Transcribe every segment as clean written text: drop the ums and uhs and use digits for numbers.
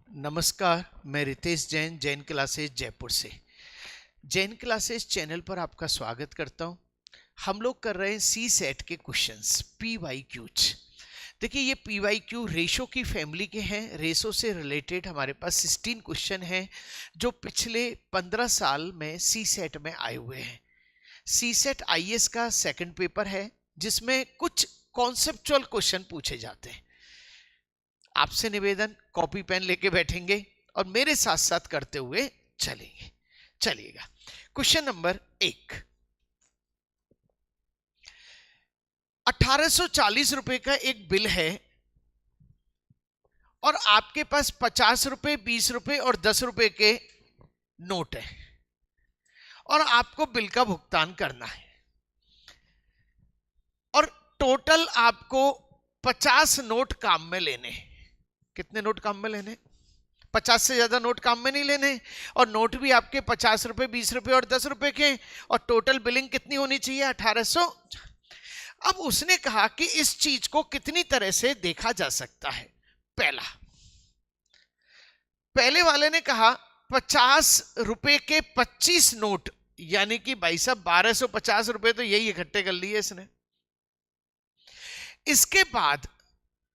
नमस्कार, मैं रितेश जैन, जैन क्लासेस जयपुर से। जैन क्लासेस चैनल पर आपका स्वागत करता हूं। हम लोग कर रहे हैं सी सेट के क्वेश्चंस, पी वाई क्यूज। देखिए, ये पी वाई क्यू रेशो की फैमिली के हैं। रेशो से रिलेटेड हमारे पास 16 क्वेश्चन हैं जो पिछले 15 साल में सी सेट में आए हुए हैं। सी सेट आईएएस का सेकंड पेपर है जिसमें कुछ कॉन्सेप्चुअल क्वेश्चन पूछे जाते हैं। आपसे निवेदन, कॉपी पेन लेके बैठेंगे और मेरे साथ साथ करते हुए चलेंगे। चलिएगा, क्वेश्चन नंबर 1। 1840 रुपए का एक बिल है और आपके पास 50 रुपए, 20 रुपए और 10 रुपए के नोट है और आपको बिल का भुगतान करना है और टोटल आपको 50 नोट काम में लेने हैं। कितने नोट काम में लेने? 50 से ज्यादा नोट काम में नहीं लेने और नोट भी आपके 50 रुपए, 20 रुपए और 10 रुपए के और टोटल बिलिंग कितनी होनी चाहिए? 1800। अब उसने कहा कि इस चीज को कितनी तरह से देखा जा सकता है। पहले वाले ने कहा 50 रुपए के 25 नोट, यानी कि भाई साहब 1250 रुपए तो यही इकट्ठे कर लिए इसने। इसके बाद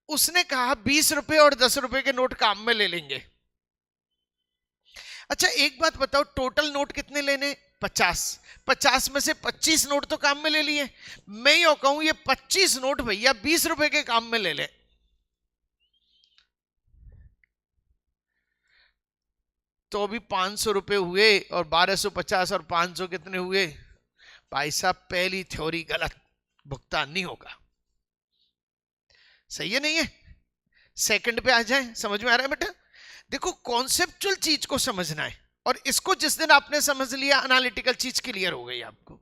उसने कहा 20 रुपए और 10 रुपए के नोट काम में ले लेंगे। अच्छा, एक बात बताओ, टोटल नोट कितने लेने? 50। 50 में से 25 नोट तो काम में ले लिए। मैं यो कहूं ये 25 नोट भैया 20 रुपए के काम में ले ले, तो अभी 500 रुपए हुए और 1250 और 500 कितने हुए? भाई साहब, पहली थ्योरी गलत, भुगतान नहीं होगा। सही है नहीं है? सेकंड पे आ जाए, समझ में आ रहा है बेटा? देखो, कॉन्सेप्चुअल चीज को समझना है और इसको जिस दिन आपने समझ लिया, एनालिटिकल चीज क्लियर हो गई आपको।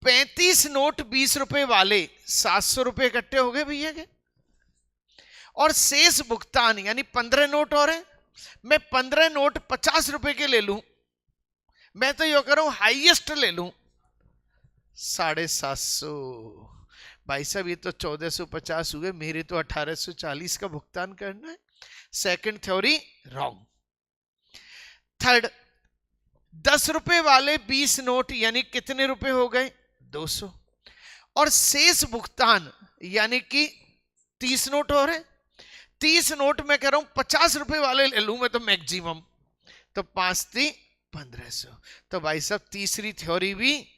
35 नोट 20 रुपए वाले 700 रुपए इकट्ठे हो गए भैया के, और शेष भुगतान यानी 15 नोट और है। मैं 15 नोट 50 रुपए के ले लूं, मैं तो यो करूं हाईएस्ट ले लूं 750। भाई साहब, ये तो 1450 हुए, मेरे तो 1840 का भुगतान करना है। Second theory wrong. थर्ड, 10 रुपए वाले 20 नोट यानी कितने रुपए हो गए? 200, और शेष भुगतान यानी कि 30 नोट हो रहे। 30 नोट मैं कह रहा हूं 50 रुपए वाले ले लूं मैं तो मैक्सिमम, तो 5 3 1500। तो भाई साहब, तीसरी थ्योरी भी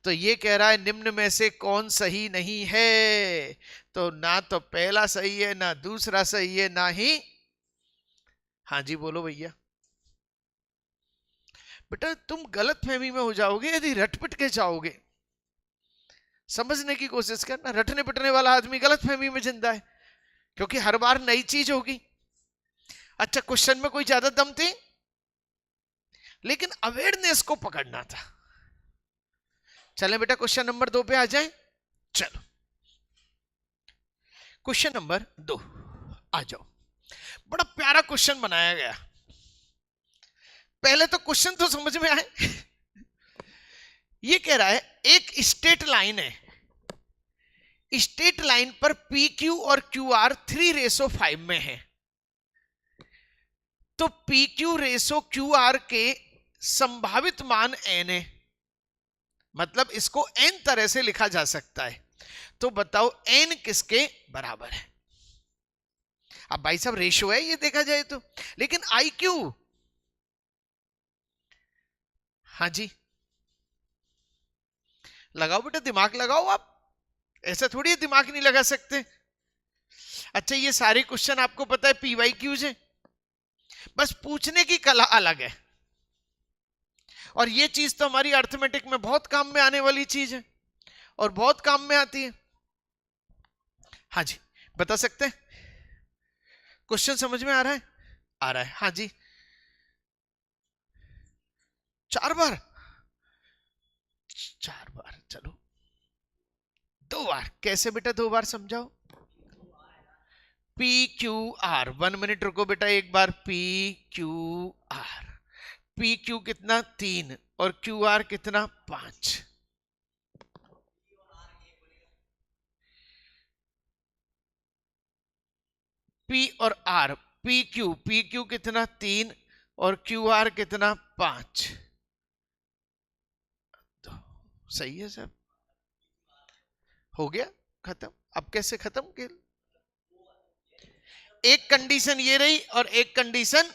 तो ये कह रहा है निम्न में से कौन सही नहीं है? तो ना तो पहला सही है, ना दूसरा सही है, ना ही। हाँ जी बोलो भैया। बेटा, तुम गलत फहमी में हो जाओगे यदि रटपिट के जाओगे। समझने की कोशिश करना। रटने पिटने वाला आदमी गलत फहमी में जिंदा है, क्योंकि हर बार नई चीज होगी। अच्छा, क्वेश्चन में कोई ज्यादा दम थी, लेकिन अवेयरनेस को पकड़ना था। चले बेटा, क्वेश्चन नंबर 2 पे आ जाए। चलो, क्वेश्चन नंबर 2 आ जाओ। बड़ा प्यारा क्वेश्चन बनाया गया। पहले तो क्वेश्चन तो समझ में आए। ये कह रहा है एक स्ट्रेट लाइन है, स्ट्रेट लाइन पर पी क्यू और क्यू आर 3:5 में है। तो P Q ratio Q R के संभावित मान n है, मतलब इसको n तरह से लिखा जा सकता है। तो बताओ n किसके बराबर है? अब भाई साहब, रेशो है ये देखा जाए तो, लेकिन आई क्यू, हाँ जी लगाओ बेटा, दिमाग लगाओ आप। ऐसा थोड़ी है दिमाग नहीं लगा सकते। अच्छा, ये सारे क्वेश्चन आपको पता है पी वाई क्यूज है, बस पूछने की कला अलग है। और ये चीज तो हमारी अर्थमेटिक में बहुत काम में आने वाली चीज है और बहुत काम में आती है। हाँ जी, बता सकते हैं? क्वेश्चन समझ में आ रहा है? आ रहा है, हाँ जी। 4 बार? 4 बार, चलो 2 बार। कैसे बेटा 2 बार समझाओ? पी क्यू आर, 1 मिनट रुको बेटा, एक बार P Q R. P Q कितना? 3, और क्यू आर कितना? 5। P और R, पी क्यू कितना 3 और क्यू आर कितना 5। तो सही है सब, हो गया खत्म। अब कैसे खत्म किया? एक कंडीशन ये रही और एक कंडीशन,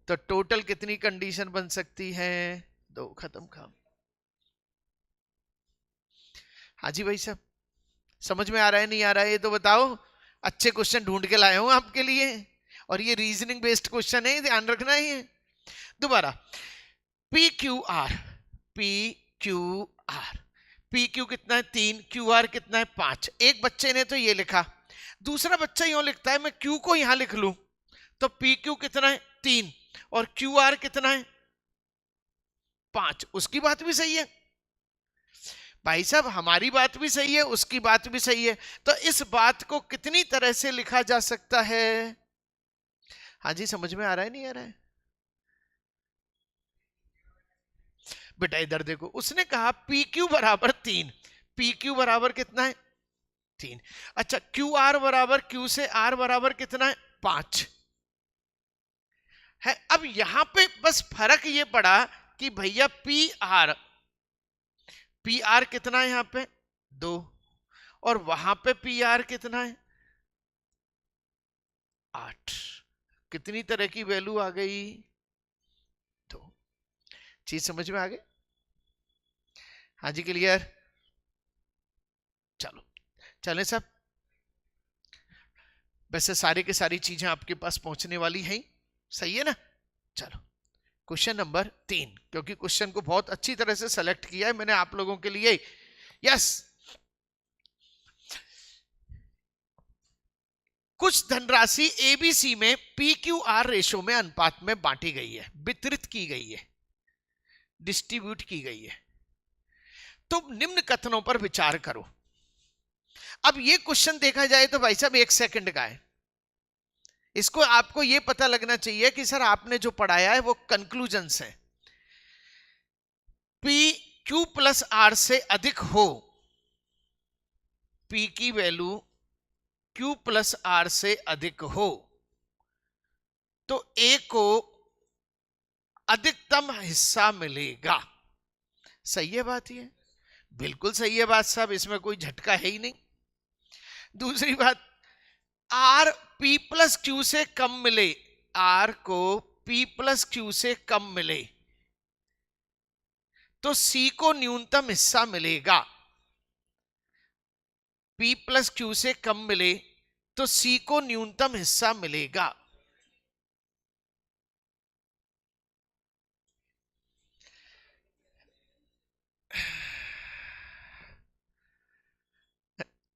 तो टोटल कितनी कंडीशन बन सकती है? 2। खत्म काम। हाँ जी भाई साहब, समझ में आ रहा है नहीं आ रहा है ये तो बताओ। अच्छे क्वेश्चन ढूंढ के लाया हूं आपके लिए, और ये रीजनिंग बेस्ड क्वेश्चन है, ध्यान रखना है। दोबारा, P Q R, P Q R, P Q कितना है 3, क्यू आर कितना है 5। एक बच्चे ने तो ये लिखा, दूसरा बच्चा यूं लिखता है, मैं क्यू को यहां लिख लूं तो पी क्यू कितना है 3 और क्यू आर कितना है 5। उसकी बात भी सही है भाई साहब, हमारी बात भी सही है, उसकी बात भी सही है। तो इस बात को कितनी तरह से लिखा जा सकता है? हाँ जी, समझ में आ रहा है नहीं आ रहा है? बेटा इधर देखो, उसने कहा पी क्यू बराबर 3, पी क्यू बराबर कितना है 3। अच्छा, क्यू आर बराबर, क्यू से आर बराबर कितना है 5 है। अब यहां पे बस फर्क ये पड़ा कि भैया पी आर कितना है यहां पे 2, और वहां पे पी आर कितना है 8। कितनी तरह की वैल्यू आ गई? तो चीज समझ में आ गई? हाँ जी, क्लियर? चलो चले सब। वैसे सारी की सारी चीजें आपके पास पहुंचने वाली हैं, सही है ना? चलो क्वेश्चन नंबर 3, क्योंकि क्वेश्चन को बहुत अच्छी तरह से सेलेक्ट किया है मैंने आप लोगों के लिए। यस, कुछ धनराशि एबीसी में पी क्यू आर रेशो में अनुपात में बांटी गई है, वितरित की गई है, डिस्ट्रीब्यूट की गई है। तो निम्न कथनों पर विचार करो। अब ये क्वेश्चन देखा जाए तो भाई साहब 1 सेकंड का है, इसको आपको ये पता लगना चाहिए कि सर आपने जो पढ़ाया है वो कंक्लूजन्स है। पी क्यू प्लस आर से अधिक हो, पी की वैल्यू क्यू प्लस आर से अधिक हो, तो ए को अधिकतम हिस्सा मिलेगा। सही है बात? ये बिल्कुल सही है बात साहब, इसमें कोई झटका है ही नहीं। दूसरी बात, आर पी प्लस क्यू से कम मिले, आर को पी प्लस क्यू से कम मिले तो सी को न्यूनतम हिस्सा मिलेगा। पी प्लस क्यू से कम मिले तो सी को न्यूनतम हिस्सा मिलेगा।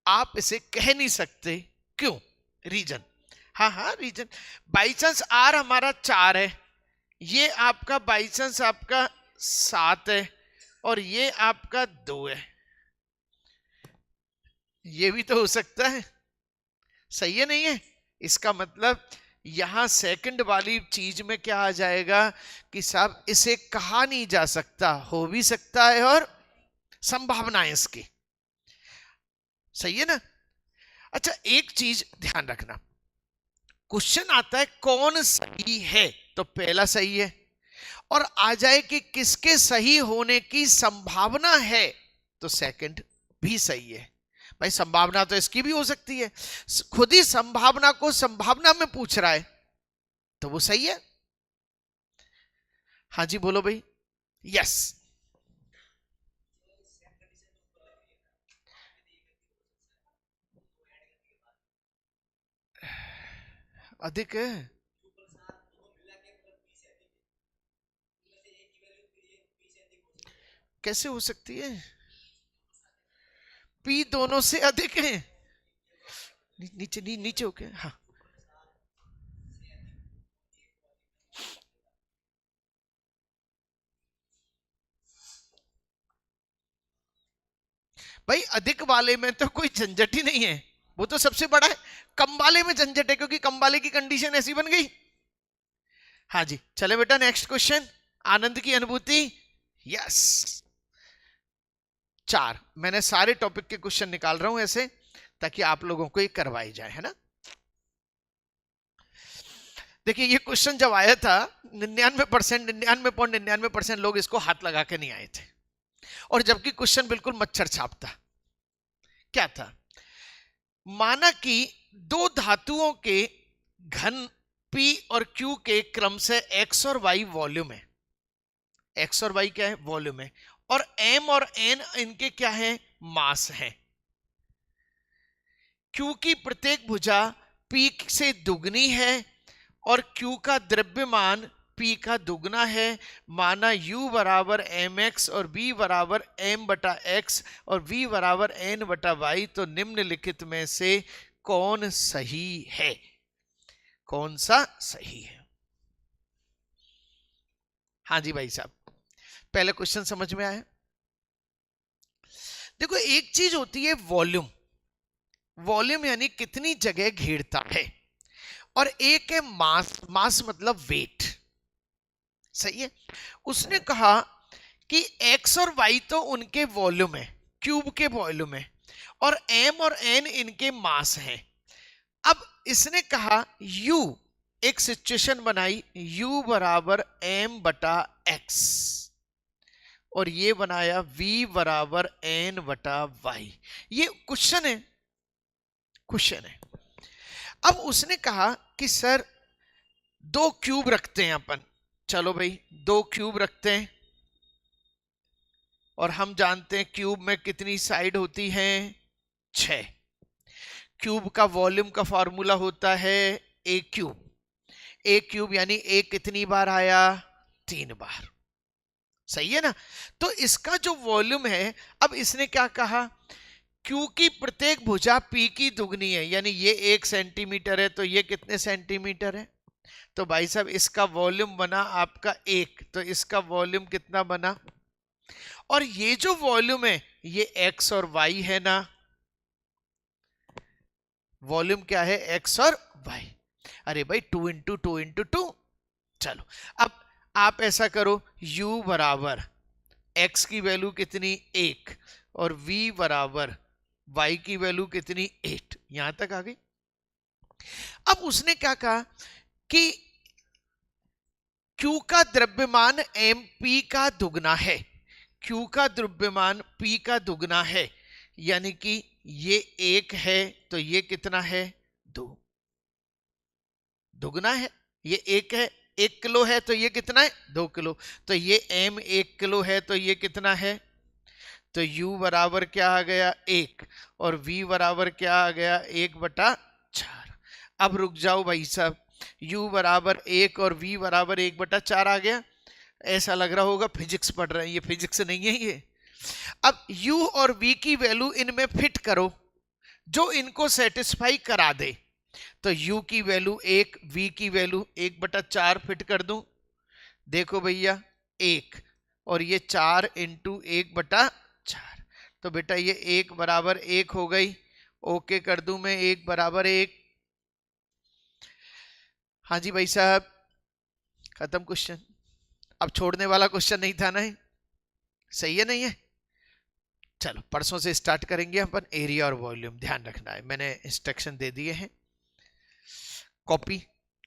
आप इसे कह नहीं सकते, क्यों? रीजन, हाँ रीजन। बाई चांस आर हमारा 4 है, ये आपका बाई चांस आपका 7 है, और ये आपका 2 है, ये भी तो हो सकता है। सही है नहीं है? इसका मतलब यहां सेकंड वाली चीज में क्या आ जाएगा कि साहब इसे कहा नहीं जा सकता, हो भी सकता है और संभावना है इसकी। सही है ना? अच्छा, एक चीज ध्यान रखना, क्वेश्चन आता है कौन सही है, तो पहला सही है, और आ जाए कि किसके सही होने की संभावना है, तो सेकंड भी सही है। भाई संभावना तो इसकी भी हो सकती है, खुद ही संभावना को संभावना में पूछ रहा है, तो वो सही है। हाँ जी बोलो भाई। यस, अधिक है। कैसे हो सकती है? पी दोनों से अधिक है। नीचे नीचे होके, हाँ भाई, अधिक वाले में तो कोई झंझट ही नहीं है, वो तो सबसे बड़ा है। कम वाले में झंझट है, क्योंकि कम वाले की कंडीशन ऐसी बन गई। हाँ जी, चले बेटा नेक्स्ट क्वेश्चन, आनंद की अनुभूति। यस, 4 मैंने सारे टॉपिक के क्वेश्चन निकाल रहा हूं ऐसे, ताकि आप लोगों को ये करवाई जाए, है ना? देखिए ये क्वेश्चन जब आया था 99% लोग इसको हाथ लगा के नहीं आए थे, और जबकि क्वेश्चन बिल्कुल मच्छर छाप था। क्या था? माना कि दो धातुओं के घन P और Q के क्रम से X और Y वॉल्यूम है। X और Y क्या है? वॉल्यूम है। और M और N इनके क्या है? मास है। Q की प्रत्येक भुजा P से दुगनी है और Q का द्रव्यमान P का दुगना है। माना U बराबर mx और V बराबर m बटा x और V बराबर n बटा y, तो निम्नलिखित में से कौन सही है? कौन सा सही है? हाँ जी भाई साहब, पहले क्वेश्चन समझ में आया? देखो एक चीज होती है वॉल्यूम, वॉल्यूम यानी कितनी जगह घेरता है, और एक है मास, मास मतलब वेट। सही है। उसने कहा कि x और y तो उनके वॉल्यूम है, क्यूब के वॉल्यूम है, और m और n इनके मास हैं। अब इसने कहा u, एक सिचुएशन बनाई, u बराबर m बटा x, और ये बनाया v बराबर n बटा y। ये क्वेश्चन है, क्वेश्चन है। अब उसने कहा कि सर दो क्यूब रखते हैं अपन, चलो भाई दो क्यूब रखते हैं, और हम जानते हैं क्यूब में कितनी साइड होती हैं? 6। क्यूब का वॉल्यूम का फॉर्मूला होता है ए क्यूब। ए क्यूब यानी ए कितनी बार आया? 3 बार। सही है ना? तो इसका जो वॉल्यूम है, अब इसने क्या कहा? क्यू की प्रत्येक भुजा पी की दुगनी है, यानी ये 1 सेंटीमीटर है, तो ये कितने सेंटीमीटर है? तो भाई साहब इसका वॉल्यूम बना आपका 1, तो इसका वॉल्यूम कितना बना? और ये जो वॉल्यूम है ये एक्स और वाई है ना, वॉल्यूम क्या है? एक्स और वाई। अरे भाई 2 इंटू 2 इंटू 2। चलो अब आप ऐसा करो, u बराबर x की वैल्यू कितनी? 1, और v बराबर y की वैल्यू कितनी? 8। यहां तक आ गई। अब उसने क्या कहा कि q का द्रव्यमान m p का दुगना है, q का द्रव्यमान p का दुगना है, यानी कि ये 1 है तो ये कितना है? 2। दुगना है, ये 1 है, 1 किलो है तो ये कितना है? 2 किलो। तो ये m 1 किलो है तो ये कितना है? तो u बराबर क्या आ गया? 1, और v बराबर क्या आ गया? 1/4। अब रुक जाओ भाई साहब, u बराबर 1 और v बराबर 1/4 आ गया। ऐसा लग रहा होगा फिजिक्स पढ़ रहे हैं, ये फिजिक्स नहीं है ये। अब u और v की वैल्यू इनमें फिट करो जो इनको सेटिस्फाई करा दे। तो u की वैल्यू 1, v की वैल्यू 1/4 फिट कर दूं। देखो भैया 1 और ये 4 इंटू 1/4, तो बेटा ये 1 बराबर 1 हो गई। ओके कर दूं मैं, 1 बराबर 1। हाँ जी भाई साहब, खत्म क्वेश्चन। अब छोड़ने वाला क्वेश्चन नहीं था ना? सही है नहीं है? चलो परसों से स्टार्ट करेंगे अपन एरिया और वॉल्यूम, ध्यान रखना है, मैंने इंस्ट्रक्शन दे दिए हैं। कॉपी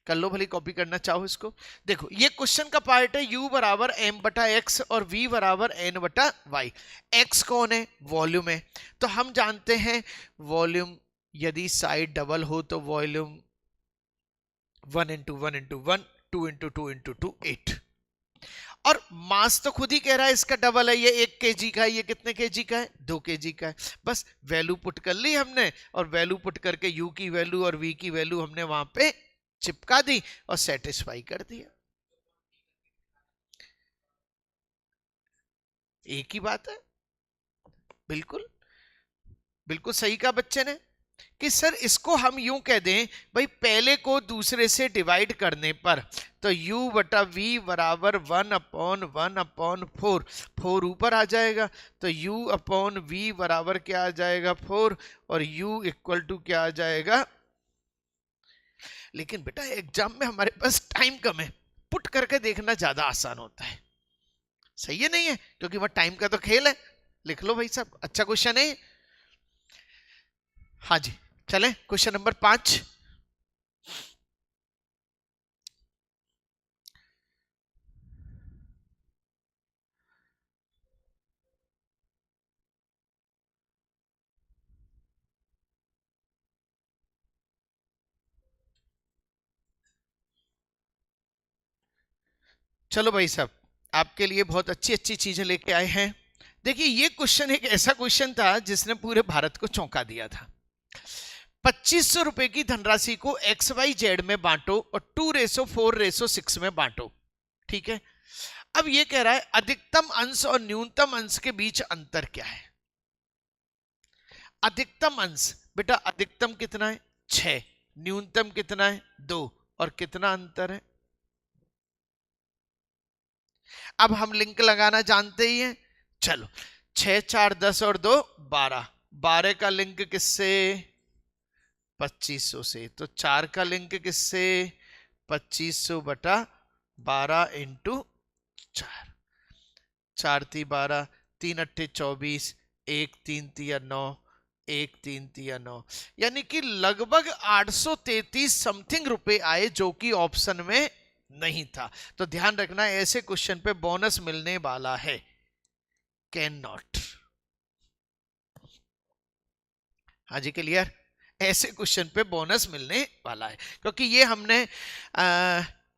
कर लो, भले कॉपी करना चाहो इसको। देखो ये क्वेश्चन का पार्ट है, u बराबर m/x और v बराबर n/y। x कौन है? वॉल्यूम है। तो हम जानते हैं वॉल्यूम यदि साइड डबल हो तो volume 1 into 1 into 1, 2 into 2 into 2, 8। और मास तो खुद ही कह रहा है इसका डबल है, ये 1 kg का है, ये कितने kg का है? 2 kg का है। बस वैल्यू पुट कर ली हमने, और वैल्यू पुट करके u की वैल्यू और v की वैल्यू हमने वहां पे चिपका दी और सेटिस्फाई कर दिया। एक ही बात है। बिल्कुल बिल्कुल सही कहा बच्चे ने कि सर इसको हम यूं कह दें भाई, पहले को दूसरे से डिवाइड करने पर तो u बटा v बराबर 1/1/4, 4 ऊपर आ जाएगा, तो u अपॉन v बराबर क्या आ जाएगा? 4, और u इक्वल टू क्या आ जाएगा? लेकिन बेटा एग्जाम में हमारे पास टाइम कम है, पुट करके देखना ज्यादा आसान होता है। सही है नहीं है? क्योंकि वह टाइम का तो खेल है। लिख लो भाई साहब, अच्छा क्वेश्चन है। हाँ जी, चलें क्वेश्चन नंबर 5। चलो भाई साहब, आपके लिए बहुत अच्छी अच्छी चीजें लेके आए हैं। देखिए, ये क्वेश्चन एक ऐसा क्वेश्चन था जिसने पूरे भारत को चौंका दिया था। 2500 रुपए की धनराशि को XYZ में बांटो और 2:4:6 में बांटो। ठीक है, अब ये कह रहा है अधिकतम अंश और न्यूनतम अंश के बीच अंतर क्या है। अधिकतम अंश, बेटा अधिकतम कितना है 6, न्यूनतम कितना है 2, और कितना अंतर है। अब हम लिंक लगाना जानते ही हैं। चलो, 6 4 10 और 2 12, 12 का लिंक किससे 2500 से, तो 4 का लिंक किससे 2500 बटा 12 इंटू 4, 4 3 12, 3 8 24, 1 3 3 9, 1 3 3 9, यानी कि लगभग 833 समथिंग रुपए आए, जो कि ऑप्शन में नहीं था। तो ध्यान रखना, ऐसे क्वेश्चन पे बोनस मिलने वाला है, कैन नॉट। हाँ जी, क्लियर। ऐसे क्वेश्चन पे बोनस मिलने वाला है, क्योंकि ये हमने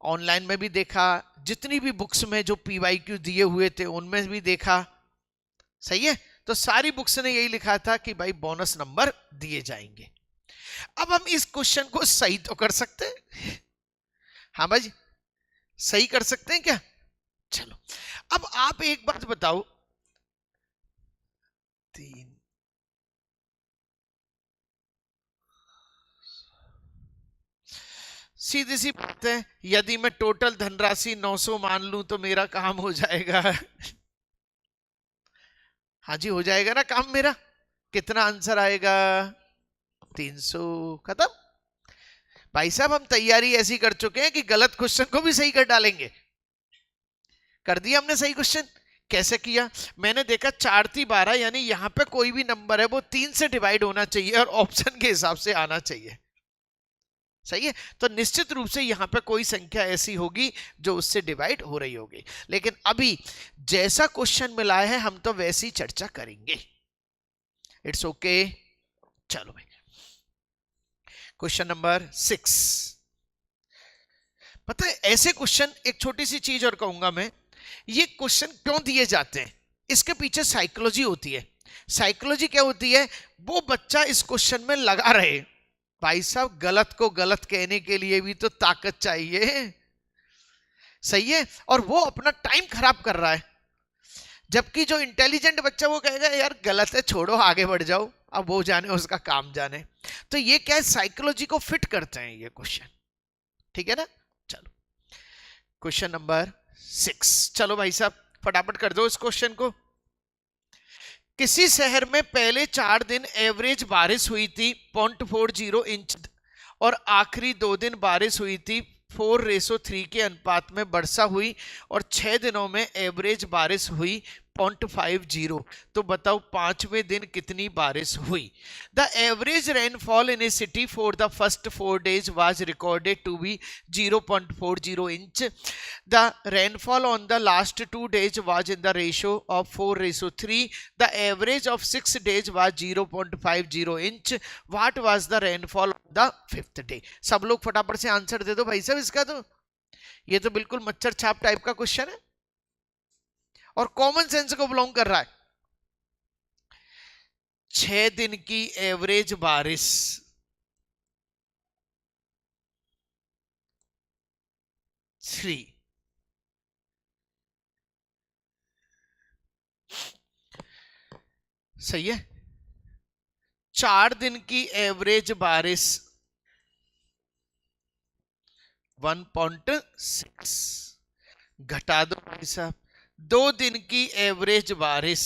ऑनलाइन में भी देखा, जितनी भी बुक्स में जो PYQ दिए हुए थे उनमें भी देखा। सही है, तो सारी बुक्स ने यही लिखा था कि भाई बोनस नंबर दिए जाएंगे। अब हम इस क्वेश्चन को सही तो कर सकते हैं। हाँ भाई, सही कर सकते हैं क्या। चलो, अब आप एक बात बताओ, 3 सीधी सी बात है, यदि मैं टोटल धनराशि 900 मान लूं तो मेरा काम हो जाएगा। हाँ जी, हो जाएगा ना काम मेरा। कितना आंसर आएगा 300, खत्म। भाई साहब, हम तैयारी ऐसी कर चुके हैं कि गलत क्वेश्चन को भी सही कर डालेंगे। कर दिया हमने सही क्वेश्चन। कैसे किया, मैंने देखा 4 3 12, यानी यहां पे कोई भी नंबर है वो 3 से डिवाइड होना चाहिए और ऑप्शन के हिसाब से आना चाहिए। सही है, तो निश्चित रूप से यहां पे कोई संख्या ऐसी होगी जो उससे डिवाइड हो रही होगी। लेकिन अभी जैसा क्वेश्चन मिला है हम तो वैसी चर्चा करेंगे। It's okay. चलो भाई, क्वेश्चन नंबर 6। पता है, ऐसे क्वेश्चन, एक छोटी सी चीज और कहूंगा मैं, ये क्वेश्चन क्यों दिए जाते हैं, इसके पीछे साइकोलॉजी होती है। साइकोलॉजी क्या होती है, वो बच्चा इस क्वेश्चन में लगा रहे। भाई साहब, गलत को गलत कहने के लिए भी तो ताकत चाहिए। सही है, और वो अपना टाइम खराब कर रहा है, जबकि जो इंटेलिजेंट बच्चा वो कहेगा यार गलत है, छोड़ो आगे बढ़ जाओ, अब वो जाने उसका काम जाने। तो ये क्या है, साइकोलॉजी को फिट करते हैं ये क्वेश्चन। ठीक है ना। चलो, क्वेश्चन नंबर 6। चलो भाई साहब, फटाफट कर दो इस क्वेश्चन को। किसी शहर में पहले 4 दिन एवरेज बारिश हुई थी 0.40 इंच, और आखिरी 2 दिन बारिश हुई थी 4:3 के अनुपात में वर्षा हुई, और 6 दिनों में एवरेज बारिश हुई 0.50। तो बताओ 5वें दिन कितनी बारिश हुई। The average rainfall in A city for the first 4 days was recorded to be 0.40 inch. The rainfall on the last 2 days was in the ratio of 4:3. The average of 6 days was 0.50 inch. What was the rainfall on the 5th day? सब लोग फटाफट से answer दे दो भाई साहब इसका। तो ये तो बिल्कुल मच्छर छाप टाइप का क्वेश्चन है और कॉमन सेंस को बिलोंग कर रहा है। 6 दिन की एवरेज बारिश, थ्री, सही है। 4 दिन की एवरेज बारिश 1.6, घटा दो भाई साहब। 2 दिन की एवरेज बारिश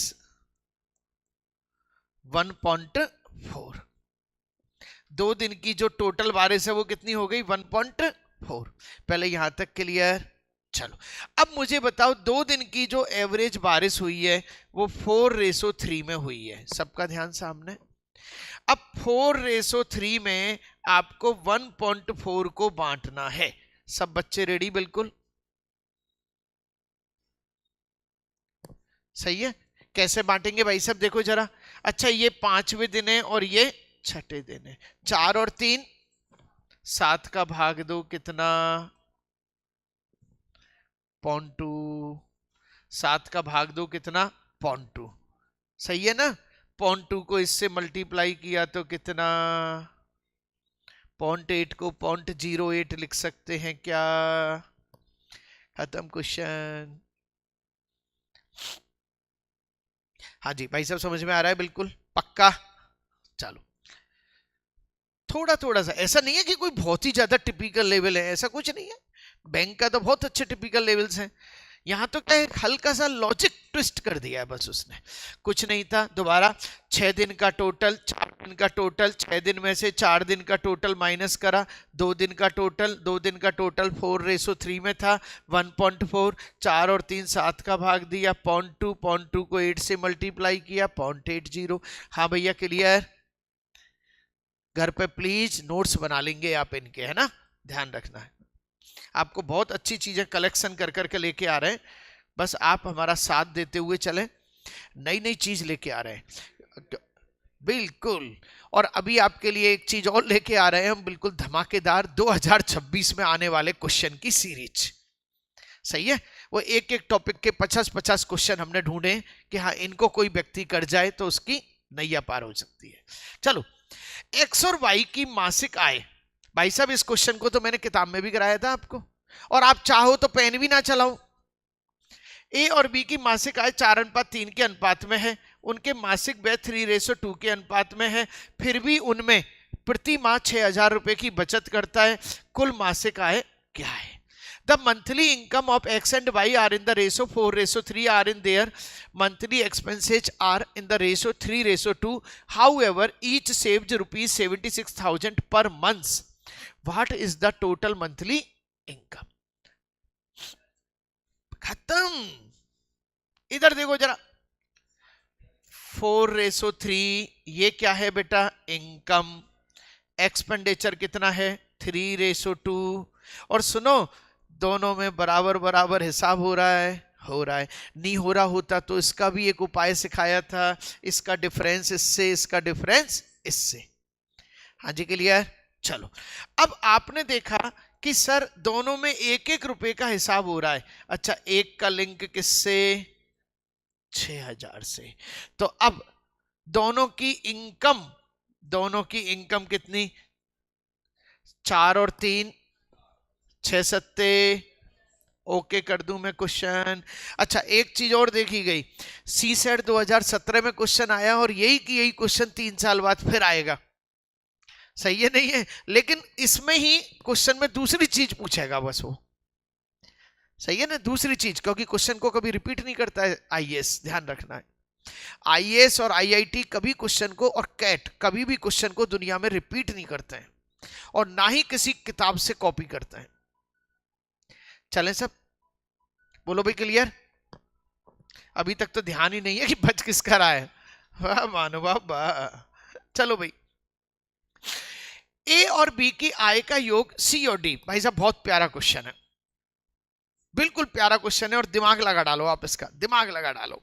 1.4, 2 दिन की जो टोटल बारिश है वो कितनी हो गई 1.4। पहले यहां तक क्लियर। चलो, अब मुझे बताओ 2 दिन की जो एवरेज बारिश हुई है वो 4:3 में हुई है। सबका ध्यान सामने। अब 4:3 में आपको 1.4 को बांटना है। सब बच्चे रेडी बिल्कुल। सही है, कैसे बांटेंगे भाई साहब, देखो जरा। अच्छा, ये 5वें दिन है और ये 6ठे दिन है। 4 और 3, 7 का भाग दो कितना 0.2, 7 का भाग दो कितना 0.2, सही है ना। 0.2 को इससे मल्टीप्लाई किया तो कितना, 0.8 को 0.08 लिख सकते हैं क्या। खत्म क्वेश्चन। हाँ जी भाई साहब, समझ में आ रहा है बिल्कुल पक्का। चलो, थोड़ा थोड़ा सा, ऐसा नहीं है कि कोई बहुत ही ज्यादा टिपिकल लेवल है, ऐसा कुछ नहीं है। बैंक का तो बहुत अच्छे टिपिकल लेवल्स हैं, यहाँ तो क्या है, हल्का सा लॉजिक ट्विस्ट कर दिया है बस उसने, कुछ नहीं था। दोबारा 6 दिन का टोटल, 4 दिन का टोटल, 6 दिन में से 4 दिन का टोटल माइनस करा, 2 दिन का टोटल, 2 दिन का टोटल 4:3 में था, 1.4, 4 और 3 7 का भाग दिया, 0.2, 0.2 को 8 से मल्टीप्लाई किया, 0.80। हाँ भैया क्लियर। घर पे प्लीज नोट्स बना लेंगे आप इनके, है ना, ध्यान रखना है। आपको बहुत अच्छी चीजें कलेक्शन कर करके लेके आ रहे हैं, बस आप हमारा साथ देते हुए चले, नई नई चीज लेके आ रहे हैं बिल्कुल। और अभी आपके लिए एक चीज और लेके आ रहे हैं हम, बिल्कुल धमाकेदार 2026 में आने वाले क्वेश्चन की सीरीज। सही है, वो एक एक टॉपिक के 50-50 क्वेश्चन हमने ढूंढे कि हाँ इनको कोई व्यक्ति कर जाए तो उसकी नैया पार हो सकती है। चलो, एक्स और वाई की मासिक आय, भाई साहब इस क्वेश्चन को तो मैंने किताब में भी कराया था आपको, और आप चाहो तो पेन भी ना चलाओ। ए और बी की मासिक आय 4:3 के अनुपात में है, उनके मासिक व्यय 3:2 के अनुपात में है, फिर भी उनमें प्रति माह 6,000 रुपए की बचत करता है। कुल मासिक आय क्या है? The monthly income of X and Y are in the ratio 4:3 are in their monthly expenses are in the ratio 3:2. However, each saved rupees 76,000 per month. What is the total monthly income? खत्म। इधर देखो जरा, 4:3 ये क्या है बेटा, income. Expenditure कितना है, 3:2। और सुनो, दोनों में बराबर बराबर हिसाब हो रहा है, हो रहा है। नहीं हो रहा होता तो इसका भी एक उपाय सिखाया था, इसका डिफरेंस इससे, इसका डिफरेंस इससे। हाँ जी क्लियर। चलो, अब आपने देखा कि सर दोनों में 1-1 रुपए का हिसाब हो रहा है। अच्छा, एक का लिंक किससे, 6,000 से। तो अब दोनों की इनकम, दोनों की इनकम कितनी, 4 और 3, 6 सत्ते, ओके कर दूं मैं क्वेश्चन। अच्छा, एक चीज और देखी गई, सी सेट 2017 में क्वेश्चन आया और यही की यही क्वेश्चन 3 साल बाद फिर आएगा। सही है नहीं है, लेकिन इसमें ही क्वेश्चन में दूसरी चीज पूछेगा बस वो। सही है ना, दूसरी चीज, क्योंकि क्वेश्चन को कभी रिपीट नहीं करता है आईएएस, ध्यान रखना है। आईएएस और आईआईटी कभी क्वेश्चन को, और कैट कभी भी क्वेश्चन को दुनिया में रिपीट नहीं करते हैं, और ना ही किसी किताब से कॉपी करते हैं। चलें सब, बोलो भाई क्लियर। अभी तक तो ध्यान ही नहीं है कि बच किसका रहा है, वाह मानो बाबा। चलो भाई, ए और बी की आय का योग सी और डी, भाई साहब बहुत प्यारा क्वेश्चन है, बिल्कुल प्यारा क्वेश्चन है, और दिमाग लगा डालो आप इसका, दिमाग लगा डालो।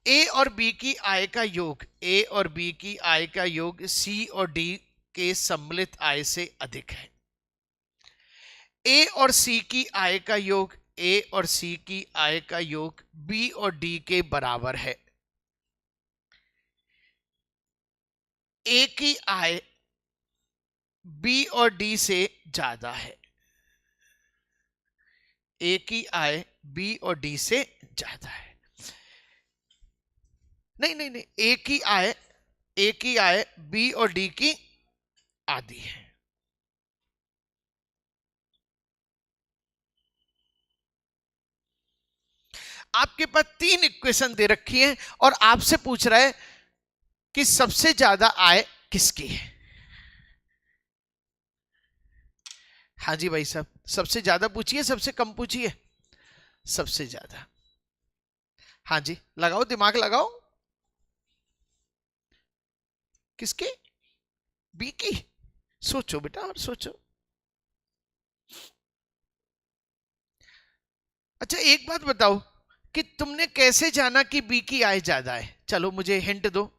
ए और बी की आय का योग, ए और बी की आय का योग सी और डी के सम्मिलित आय से अधिक है। ए और सी की आय का योग, ए और सी की आय का योग बी और डी के बराबर है। ए की आय बी और डी से ज्यादा है, ए की आय बी और डी से ज्यादा है। नहीं नहीं नहीं, ए की आय बी और डी की आधी है। आपके पास 3 इक्वेशन दे रखी है और आपसे पूछ रहा है कि सबसे ज्यादा आय किसकी है। हाँ जी भाई साहब, सबसे ज्यादा पूछिए, सबसे कम पूछिए, सबसे ज्यादा। हाँ जी, लगाओ दिमाग लगाओ, किसकी, बी की। सोचो बेटा और सोचो। अच्छा एक बात बताओ कि तुमने कैसे जाना कि बी की आय ज्यादा है, चलो मुझे हिंट दो।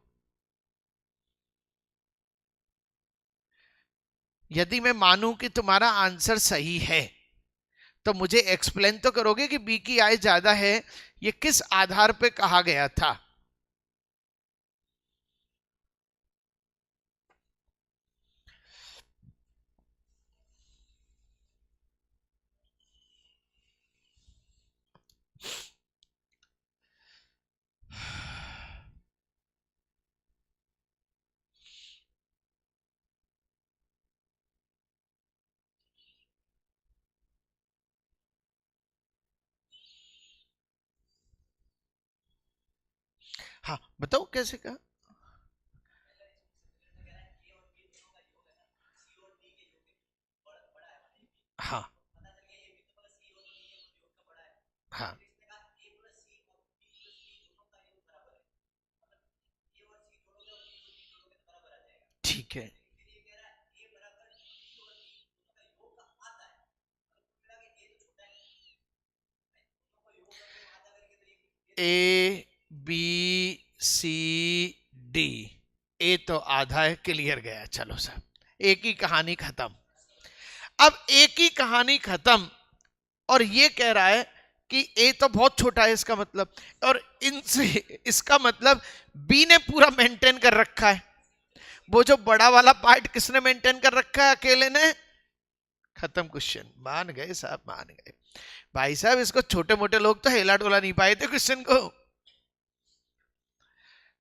यदि मैं मानूं कि तुम्हारा आंसर सही है तो मुझे एक्सप्लेन तो करोगे कि बी की आय ज्यादा है, ये किस आधार पे कहा गया था? हाँ बताओ कैसे कहा? हाँ हाँ ठीक है। ए बी सी डी, ए तो आधा है, क्लियर गया। चलो सर, एक ही कहानी खत्म। अब एक ही कहानी खत्म, और ये कह रहा है कि ए तो बहुत छोटा है इसका मतलब, और इनसे इसका मतलब बी ने पूरा मेंटेन कर रखा है। वो जो बड़ा वाला पार्ट किसने मेंटेन कर रखा है? अकेले ने। खत्म क्वेश्चन। मान गए साहब, मान गए भाई साहब। इसको छोटे मोटे लोग तो हिला डोला नहीं पाए थे क्वेश्चन को।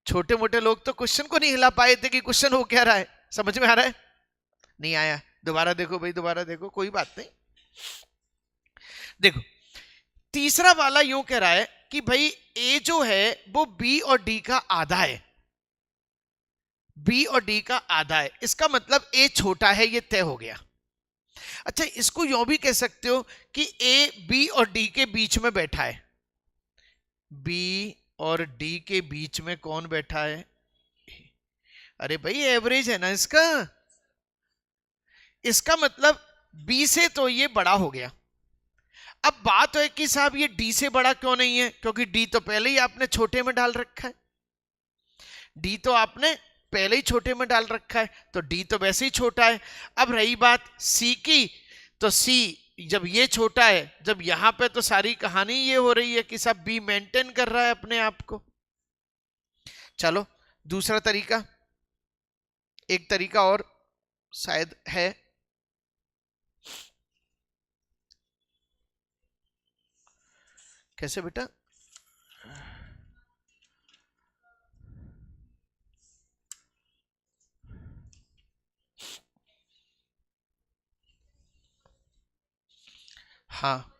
छोटे मोटे लोग तो क्वेश्चन को नहीं हिला पाए थे कि क्वेश्चन हो क्या रहा है। समझ में आ रहा है? नहीं आया? दोबारा देखो भाई, दोबारा देखो, कोई बात नहीं। देखो, तीसरा वाला यूं कह रहा है कि भाई ए जो है वो बी और डी का आधा है। बी और डी का आधा है, इसका मतलब ए छोटा है, ये तय हो गया। अच्छा, इसको यूं भी कह सकते हो कि ए बी और डी के बीच में बैठा है। बी और डी के बीच में कौन बैठा है? अरे भाई एवरेज है ना इसका। इसका मतलब बी से तो ये बड़ा हो गया। अब बात है कि साहब ये डी से बड़ा क्यों नहीं है? क्योंकि डी तो पहले ही आपने छोटे में डाल रखा है। डी तो आपने पहले ही छोटे में डाल रखा है, तो डी तो वैसे ही छोटा है। अब रही बात सी की, तो सी जब ये छोटा है, जब यहां पे तो सारी कहानी ये हो रही है कि सब बी मेंटेन कर रहा है अपने आप को। चलो दूसरा तरीका, एक तरीका और शायद है। कैसे बेटा? हाँ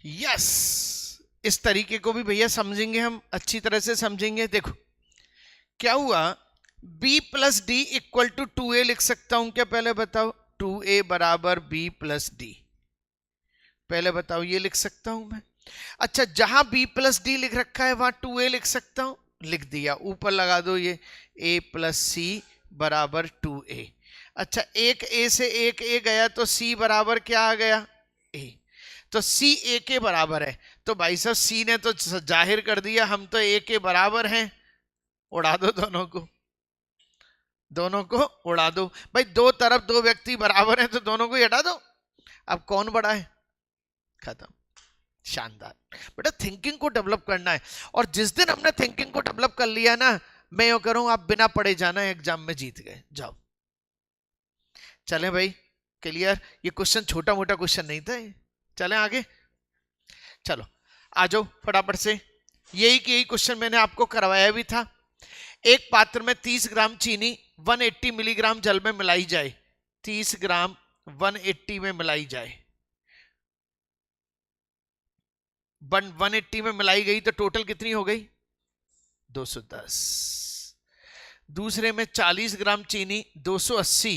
यस, इस तरीके को भी भैया समझेंगे हम, अच्छी तरह से समझेंगे। देखो क्या हुआ, b plus d equal to 2a लिख सकता हूं क्या? पहले बताओ। 2a बराबर b प्लस डी, पहले बताओ ये लिख सकता हूं मैं? अच्छा, जहां b प्लस डी लिख रखा है वहां 2a लिख सकता हूं, लिख दिया। ऊपर लगा दो ये a प्लस सी बराबर 2a। अच्छा, एक a से एक a गया तो c बराबर क्या आ गया? a। तो c a के बराबर है, तो भाई साहब c ने तो जाहिर कर दिया हम तो a के बराबर हैं। उड़ा दो दोनों को, दोनों को उड़ा दो भाई। दो तरफ दो व्यक्ति बराबर हैं तो दोनों को ही हटा दो। अब कौन बड़ा है? खत्म। शानदार बेटा, थिंकिंग को डेवलप करना है। और जिस दिन हमने थिंकिंग को डेवलप कर लिया ना, मैं यो करूं आप बिना पढ़े जाना एग्जाम में जीत गए। जाओ चलें भाई, क्लियर? ये क्वेश्चन छोटा मोटा क्वेश्चन नहीं था, चलें आगे। चलो आ जाओ फटाफट से। यही क्वेश्चन मैंने आपको करवाया भी था। एक पात्र में 30 ग्राम चीनी 180 मिलीग्राम जल में मिलाई जाए। 30 ग्राम 180 में मिलाई जाए, 180 में मिलाई गई तो टोटल कितनी हो गई? 210। दूसरे में 40 ग्राम चीनी 280,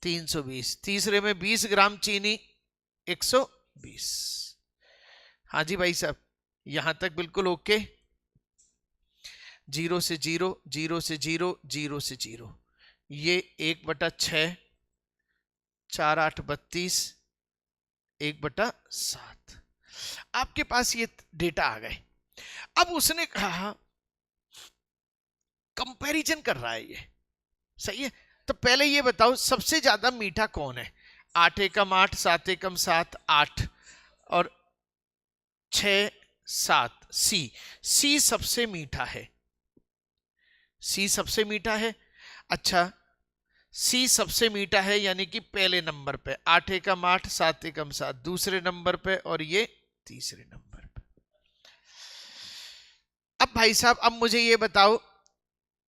320। तीसरे में 20 ग्राम चीनी 120। हाँ जी भाई साहब, यहां तक बिल्कुल ओके। 0 से 0, 0 से 0, 0 से 0, ये 1/6, 4 8 32, 1/7। आपके पास ये डेटा आ गए। अब उसने कहा कंपैरिजन कर रहा है ये, सही है। तो पहले ये बताओ सबसे ज्यादा मीठा कौन है? 8 एकम 8, 7 एकम 7, 8 और 6 7। सी सबसे मीठा है, सी सबसे मीठा है। अच्छा, सी सबसे मीठा है यानी कि पहले नंबर पे 8 एकम 8, 7 एकम 7 दूसरे नंबर पे, और ये तीसरे नंबर पे। अब भाई साहब अब मुझे ये बताओ,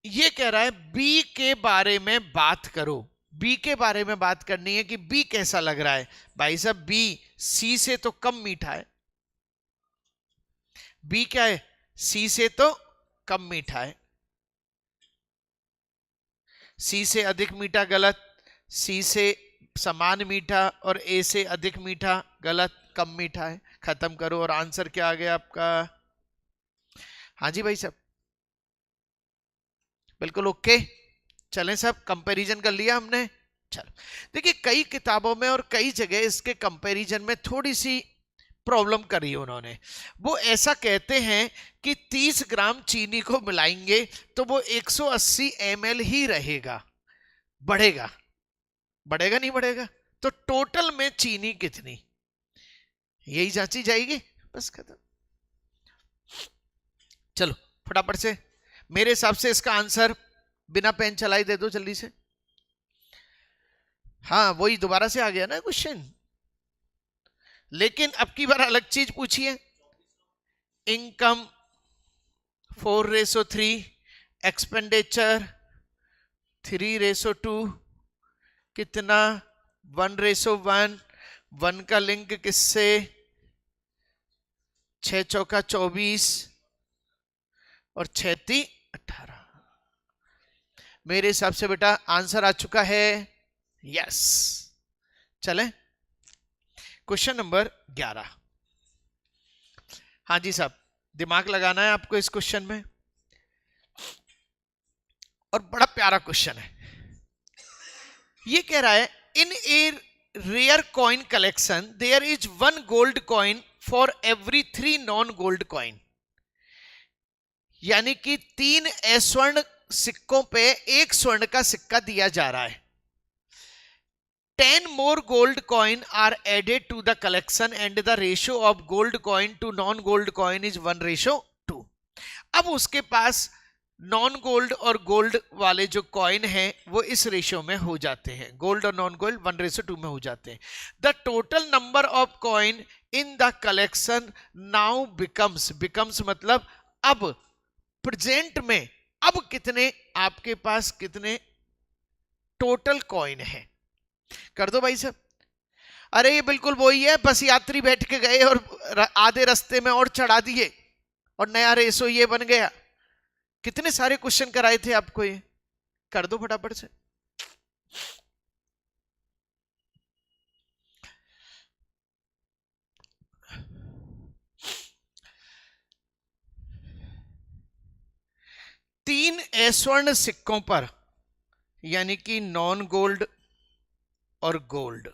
ये कह रहा है बी के बारे में बात करो, बी के बारे में बात करनी है कि बी कैसा लग रहा है। भाई साहब बी सी से तो कम मीठा है, बी क्या है? सी से तो कम मीठा है। सी से अधिक मीठा गलत, सी से समान मीठा और ए से अधिक मीठा गलत, कम मीठा है। खत्म करो, और आंसर क्या आ गया आपका? हाँ जी भाई साहब, बिल्कुल ओके। चलें सब, कंपैरिजन कर लिया हमने। चलो देखिए, कई किताबों में और कई जगह इसके कंपैरिजन में थोड़ी सी प्रॉब्लम करी उन्होंने। वो ऐसा कहते हैं कि 30 ग्राम चीनी को मिलाएंगे तो वो 180 ml ही रहेगा, बढ़ेगा बढ़ेगा नहीं बढ़ेगा? तो टोटल में चीनी कितनी, यही जांची जाएगी, बस खत्म। चलो फटाफट से, मेरे हिसाब से इसका आंसर बिना पेन चलाई दे दो जल्दी से। हाँ वही दोबारा से आ गया ना क्वेश्चन, लेकिन अब की बार अलग चीज पूछिए। इनकम 4:3, एक्सपेंडिचर 3:2, कितना? 1:1। 1 का लिंक किससे? 6 चौका 24 और 6 ती 18। मेरे हिसाब से बेटा आंसर आ चुका है, यस। चले क्वेश्चन नंबर 11। हाँ जी साहब, दिमाग लगाना है आपको इस क्वेश्चन में, और बड़ा प्यारा क्वेश्चन है। ये कह रहा है in a rare coin collection there is 1 gold coin for every 3 non gold coin. यानी कि 3 स्वर्ण सिक्कों पे 1 स्वर्ण का सिक्का दिया जा रहा है। 10 more gold coin are added to the collection and the ratio of gold coin to non gold coin is 1:2। अब उसके पास नॉन गोल्ड और गोल्ड वाले जो कॉइन हैं वो इस रेशियो में हो जाते हैं, गोल्ड और नॉन गोल्ड 1:2 में हो जाते हैं। The total number of coin in the collection now becomes मतलब अब, प्रेजेंट में अब कितने आपके पास, कितने टोटल कॉइन है? कर दो भाई साहब। अरे ये बिल्कुल वही है, बस यात्री बैठ के गए और आधे रास्ते में और चढ़ा दिए और नया रेशो ये बन गया। कितने सारे क्वेश्चन कराए थे आपको, ये कर दो फटाफट से। तीन स्वर्ण सिक्कों पर, यानी कि नॉन गोल्ड और गोल्ड,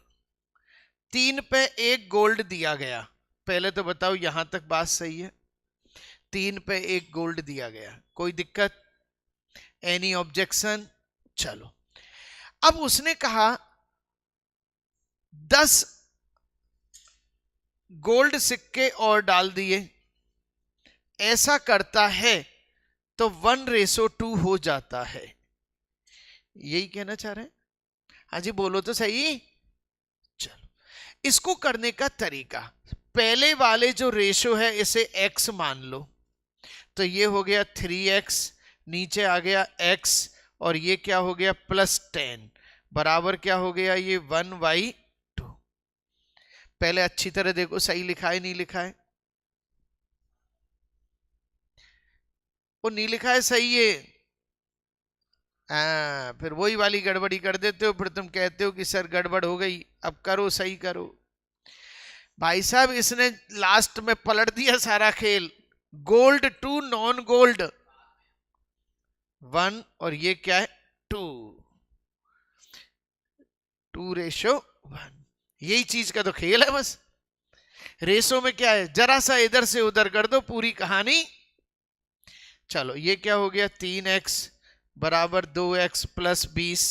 3 पे 1 गोल्ड दिया गया। पहले तो बताओ यहां तक बात सही है? 3 पे 1 गोल्ड दिया गया, कोई दिक्कत? Any objection? चलो अब उसने कहा 10 गोल्ड सिक्के और डाल दिए, ऐसा करता है तो 1:2 हो जाता है। यही कहना चाह रहे हैं? हाँ जी बोलो तो सही। चलो इसको करने का तरीका, पहले वाले जो रेशो है इसे x मान लो, तो ये हो गया 3x, नीचे आ गया x, और ये क्या हो गया +10 बराबर क्या हो गया ये 1/2। पहले अच्छी तरह देखो सही लिखा है नहीं लिखा है? वो नहीं लिखा है सही है। फिर वही वाली गड़बड़ी कर देते हो, फिर तुम कहते हो कि सर गड़बड़ हो गई। अब करो सही करो भाई साहब। इसने लास्ट में पलट दिया सारा खेल, गोल्ड टू नॉन गोल्ड 1 और ये क्या है 2:1। यही चीज का तो खेल है बस। रेसो में क्या है, जरा सा इधर से उधर कर दो पूरी कहानी चलो ये क्या हो गया, 3x बराबर 2x प्लस 20।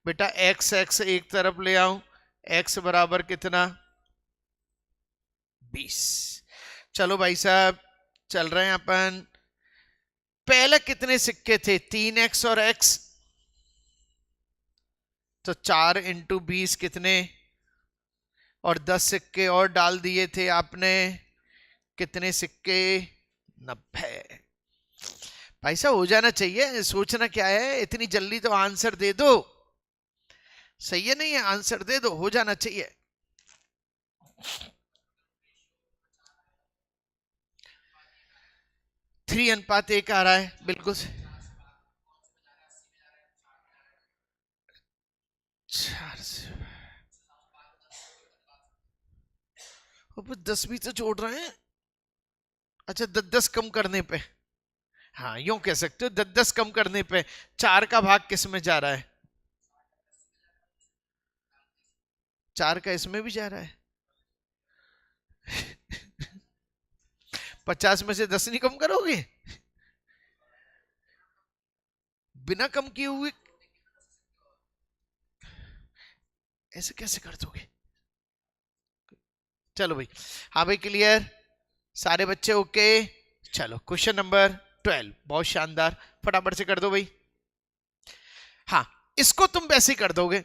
बेटा x x एक तरफ ले आऊं, x बराबर कितना, 20। चलो भाई साहब चल रहे हैं अपन। पहले कितने सिक्के थे, 3x और x, तो 4 इंटू 20 कितने, और 10 सिक्के और डाल दिए थे आपने, कितने सिक्के, 90। भाई साहब हो जाना चाहिए, सोचना क्या है, इतनी जल्दी तो आंसर दे दो। सही है नहीं है, आंसर दे दो, हो जाना चाहिए। 3:1 आ रहा है, बिल्कुल। 4 से 10 भी तो जोड़ रहे हैं। अच्छा 10 कम करने पे, हाँ यूं कह सकते हो, 10 कम करने पे 4 का भाग किस में जा रहा है, 4 का इसमें भी जा रहा है। 50 में से 10 नहीं कम करोगे, बिना कम किए हुए ऐसे कैसे कर दोगे। चलो भाई, हाँ भाई क्लियर, सारे बच्चे ओके। चलो क्वेश्चन नंबर 12, बहुत शानदार, फटाफट से कर दो भाई। हाँ इसको तुम वैसे ही कर दोगे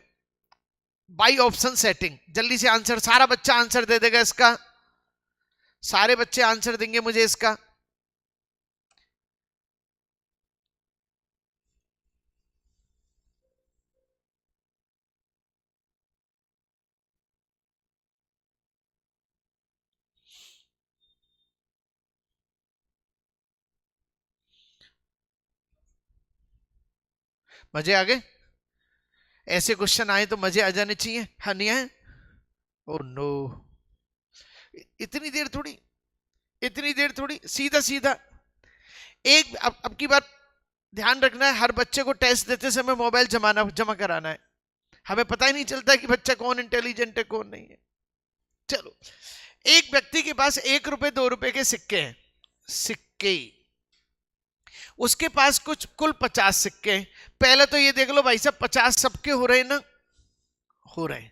बाई ऑप्शन सेटिंग, जल्दी से आंसर, सारा बच्चा आंसर दे देगा इसका, सारे बच्चे आंसर देंगे मुझे इसका। मजे आ गए, ऐसे क्वेश्चन आए तो मजे आ जाने चाहिए, हाँ नहीं आए, ओ नो, इतनी देर थोड़ी, इतनी देर थोड़ी, सीधा सीधा एक, अब की बार ध्यान रखना है, हर बच्चे को टेस्ट देते समय मोबाइल जमा कराना है, हमें पता ही नहीं चलता कि बच्चा कौन इंटेलिजेंट है कौन नहीं है। चलो, एक व्यक्ति के पास 1 रुपए 2 रुपए के सिक्के हैं, सिक्के, उसके पास कुछ कुल 50 सिक्के हैं। पहले तो ये देख लो भाई साहब, 50 सबके हो रहे ना, हो रहे।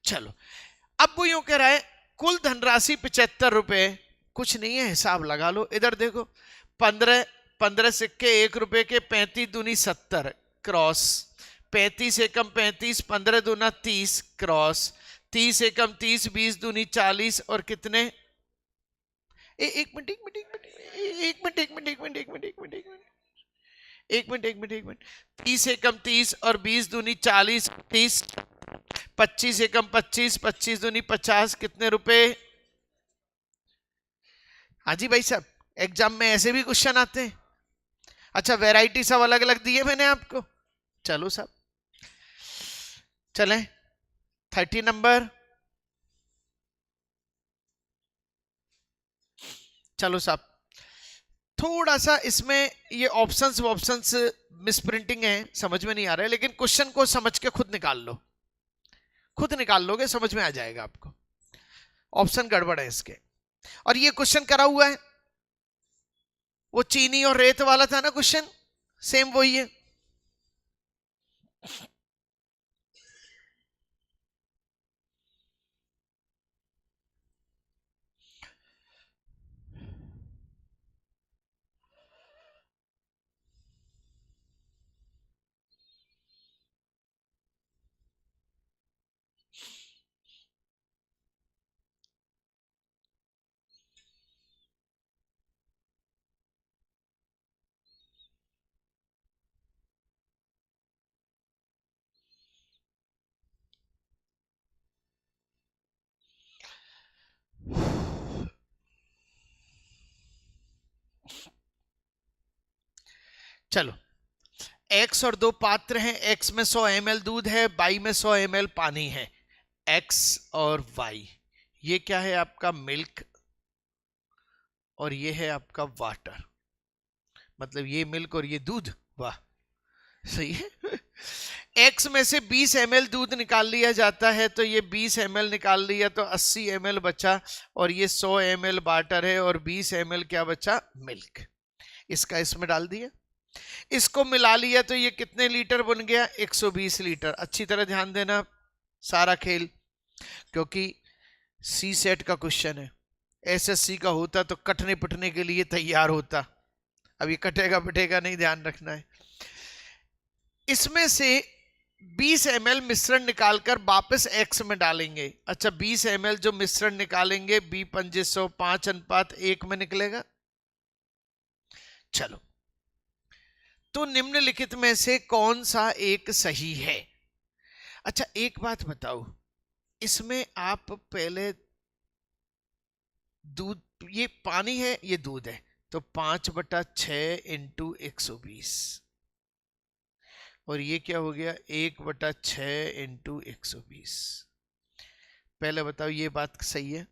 चलो अब वो यूं कह रहा है कुल धनराशि 75 रुपए, कुछ नहीं है, हिसाब लगा लो, इधर देखो 15 15 सिक्के 1 रुपए के, 35 दूनी 70 क्रॉस, 35 एकम 35, 15 दूना 30 क्रॉस, 30 एकम 30, 20 दूनी 40, और कितने, एक मिनट एक मिनट एक मिनट एक मिनट एक मिनट एक मिनट एक मिनट एक मिनट एक मिनट एक मिनट एक मिनट एक मिनट 30 एकम 30 और 20 दूनी 40, 30, 25 एकम 25, 25 दूनी 50, कितने रुपए। हाँ जी भाई साहब, एग्जाम में ऐसे भी क्वेश्चन आते हैं। अच्छा वैरायटी सब अलग अलग दिए मैंने आपको। चलो साहब चलें 30 नंबर। चलो साहब, थोड़ा सा इसमें ये ऑप्शंस मिसप्रिंटिंग है, समझ में नहीं आ रहा है, लेकिन क्वेश्चन को समझ के खुद निकाल लो, खुद निकाल लोगे समझ में आ जाएगा आपको, ऑप्शन गड़बड़ है इसके। और ये क्वेश्चन करा हुआ है, वो चीनी और रेत वाला था ना क्वेश्चन, सेम वही है। चलो, एक्स और 2 पात्र हैं, एक्स में 100 ml दूध है, वाई में 100 ml पानी है। एक्स और वाई, ये क्या है आपका मिल्क, और ये है आपका वाटर, मतलब ये मिल्क और ये दूध, वाह सही है। एक्स में से 20 ml दूध निकाल लिया जाता है, तो ये 20 ml निकाल लिया तो 80 ml बचा, और ये 100 ml वाटर है और 20 ml क्या बचा, मिल्क। इसका इसमें डाल दिया, इसको मिला लिया, तो ये कितने लीटर बन गया? 120 लीटर। अच्छी तरह ध्यान देना सारा खेल, क्योंकि सी सेट का क्वेश्चन है, एसएससी का होता तो कटने पिटने के लिए तैयार होता। अब ये कटेगा पिटेगा नहीं, ध्यान रखना है। इसमें से 20 ml मिश्रण निकालकर वापस एक्स में डालेंगे। अच्छा, 20 ml जो मिश्रण निकालेंगे, 5 में निकलेगा। चलो, तो निम्नलिखित में से कौन सा एक सही है? अच्छा, एक बात बताओ, इसमें आप पहले दूध, ये पानी है, ये दूध है, तो 5/6 इंटू 120, और ये क्या हो गया? 1/6 इंटू 120। पहले बताओ ये बात सही है?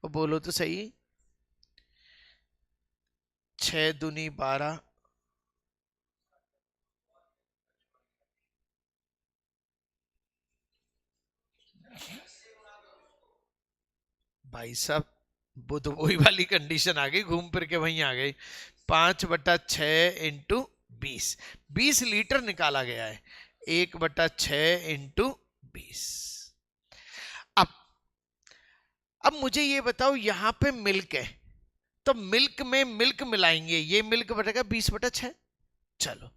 और बोलो तो सही। 6 दूनी 12, भाई साहब वो तो वही वाली कंडीशन आ गई, घूम फिर के वहीं आ गई। 5/6 इंटू 20, 20 लीटर निकाला गया है, 1/6 इंटू 20। अब मुझे ये बताओ, यहां पे मिल्क है, तो मिल्क में मिल्क मिलाएंगे, ये मिल्क बटेगा 20/6। चलो,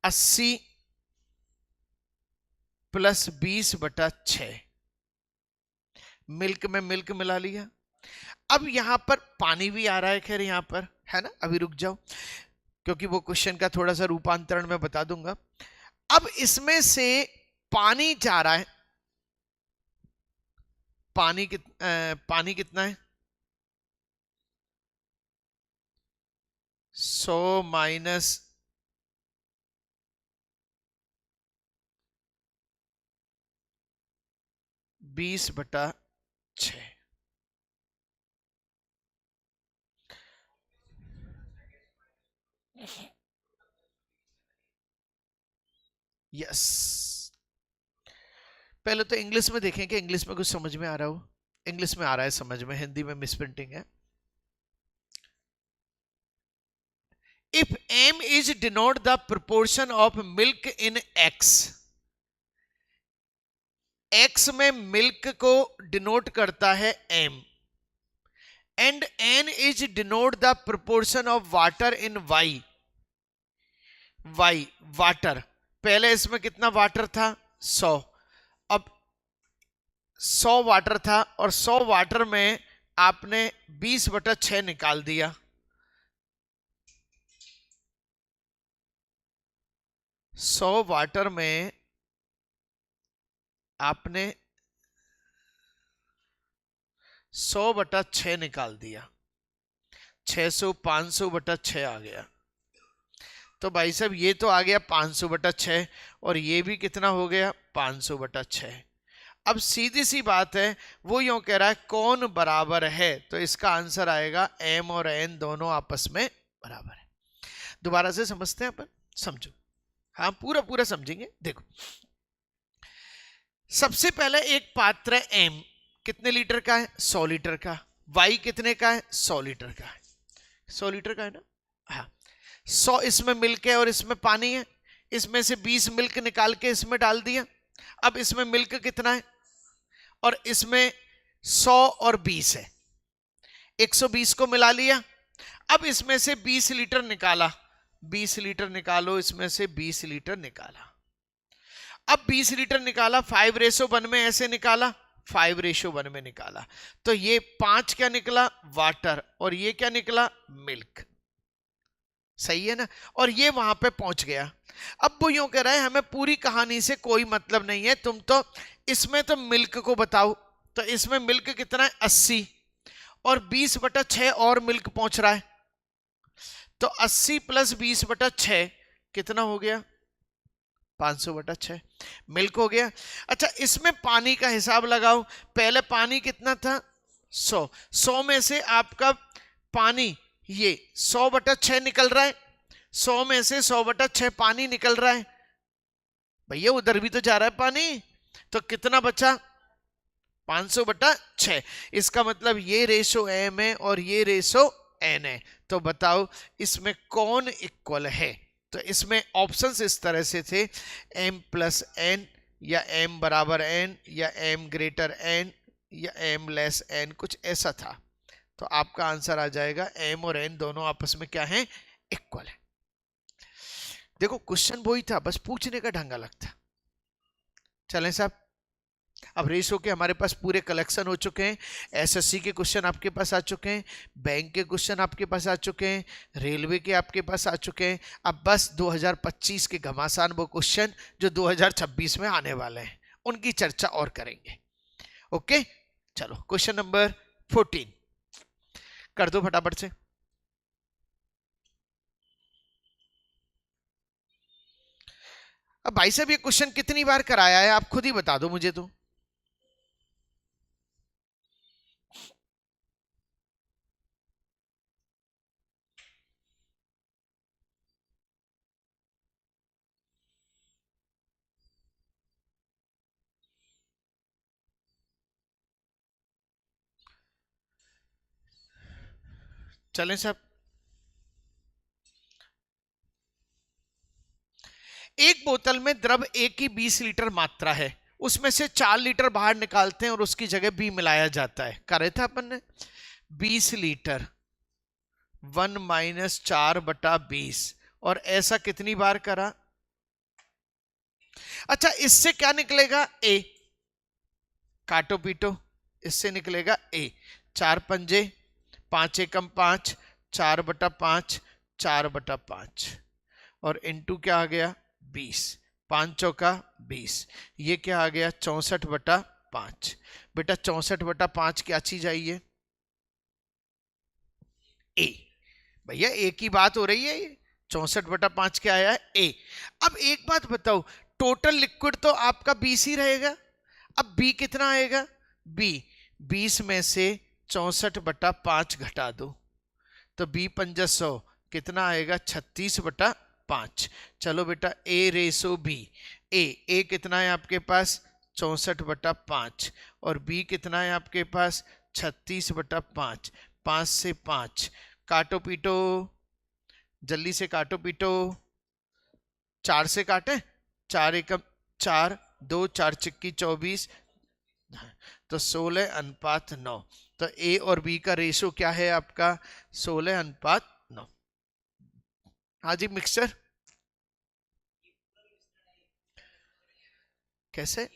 80 प्लस 20/6, मिल्क में मिल्क मिला लिया। अब यहां पर पानी भी आ रहा है, खैर यहां पर है ना, अभी रुक जाओ, क्योंकि वो क्वेश्चन का थोड़ा सा रूपांतरण मैं बता दूंगा। अब इसमें से पानी जा रहा है, पानी कितना है? 100 माइनस 20/6। यस, पहले तो इंग्लिश में देखें कि इंग्लिश में कुछ समझ में आ रहा हो। इंग्लिश में आ रहा है समझ में, हिंदी में मिसप्रिंटिंग है। If m is denote the proportion of milk in x, x में मिल्क को डिनोट करता है m, and n is denote the proportion of water in y, y water, पहले इसमें कितना वाटर था? 100, अब 100 वाटर था, और 100 वाटर में आपने 20/6 निकाल दिया। 100 वाटर में आपने 100/6 निकाल दिया, 600 500/6 आ गया। तो भाई साहब ये तो आ गया 500/6, और ये भी कितना हो गया? 500/6। अब सीधी सी बात है, वो यूं कह रहा है कौन बराबर है, तो इसका आंसर आएगा m और n दोनों आपस में बराबर है। दोबारा से समझते हैं अपन, समझो, हाँ पूरा पूरा समझेंगे। देखो, सबसे पहले एक पात्र है m, कितने लीटर का है? 100 लीटर का। y कितने का है? 100 लीटर का है। 100 लीटर का है ना? हाँ, 100 इसमें मिल्क है और इसमें पानी है, इसमें से 20 मिल्क निकाल के इसमें डाल दिया। अब इसमें मिल्क कितना है, और इसमें 100 और 20 है, 120 को मिला लिया। अब इसमें से 20 लीटर निकाला, 20 लीटर निकालो, इसमें से 20 लीटर निकाला। अब 20 लीटर निकाला, 5:1 में ऐसे निकाला, 5:1 में निकाला, तो ये 5 क्या निकला? वाटर, और ये क्या निकला? मिल्क। सही है ना? और ये वहां पे पहुंच गया। अब वो यूं कह रहा है हमें पूरी कहानी से कोई मतलब नहीं है, तुम तो इसमें तो मिल्क को बताओ, तो इसमें मिल्क कितना है? 80, और 20/6 और मिल्क पहुंच रहा है, तो 80 प्लस 20/6 कितना हो गया? 500/6 मिल्क हो गया। अच्छा, इसमें पानी का हिसाब लगाओ, पहले पानी कितना था? 100, 100 में से आपका पानी ये 100/6 निकल रहा है, 100 में से 100/6 पानी निकल रहा है, भैया उधर भी तो जा रहा है पानी, तो कितना बचा? 500/6। इसका मतलब ये रेशो m है और ये रेशो n है। तो बताओ इसमें कौन इक्वल है? तो इसमें ऑप्शंस इस तरह से थे, m प्लस n या m बराबर n या m ग्रेटर n या m लेस n, कुछ ऐसा था। तो आपका आंसर आ जाएगा m और n दोनों आपस में क्या है? इक्वल है। देखो क्वेश्चन वही था, बस पूछने का ढंग अलग था। चलें साहब, अब रेशो के हमारे पास पूरे कलेक्शन हो चुके हैं। एसएससी के क्वेश्चन आपके पास आ चुके हैं, बैंक के क्वेश्चन आपके पास आ चुके हैं, रेलवे के आपके पास आ चुके हैं। अब बस 2025 के घमासान वो क्वेश्चन जो 2026 में आने वाले हैं उनकी चर्चा और करेंगे। ओके, चलो क्वेश्चन नंबर 14 कर दो फटाफट से। अब भाई साहब ये क्वेश्चन कितनी बार कराया है आप खुद ही बता दो मुझे। तो चलें साहब, एक बोतल में द्रव ए की 20 लीटर मात्रा है, उसमें से 4 लीटर बाहर निकालते हैं और उसकी जगह बी मिलाया जाता है। करे था अपन ने 20 लीटर 1 माइनस 4/20, और ऐसा कितनी बार करा? अच्छा, इससे क्या निकलेगा? ए, काटो पीटो, इससे निकलेगा ए। 4 पंजे 5 एकम 5, 4/5, 4/5, और इनटू क्या आ गया? 20, 5 चौका 20, ये क्या आ गया? 64/5। बेटा 64/5 क्या चीज आई है? ए। भैया ए की बात हो रही है, ये 64/5 क्या आया है? ए। अब एक बात बताओ, टोटल लिक्विड तो आपका 20 ही रहेगा। अब बी कितना आएगा? बी 20 में से 64/5 घटा दो, तो बी 500 कितना आएगा? 36/5। चलो बेटा ए रेसो बी, ए कितना है आपके पास? 64/5, और बी कितना है आपके पास? 36/5। 5 से 5 काटो पीटो, जल्दी से काटो पीटो। 4 से काटे, 4 एकम 4, 2 4 चिक्की 24, तो 16:9। तो ए और बी का रेशो क्या है आपका? 16:9। हाँ जी, मिक्सचर कैसे?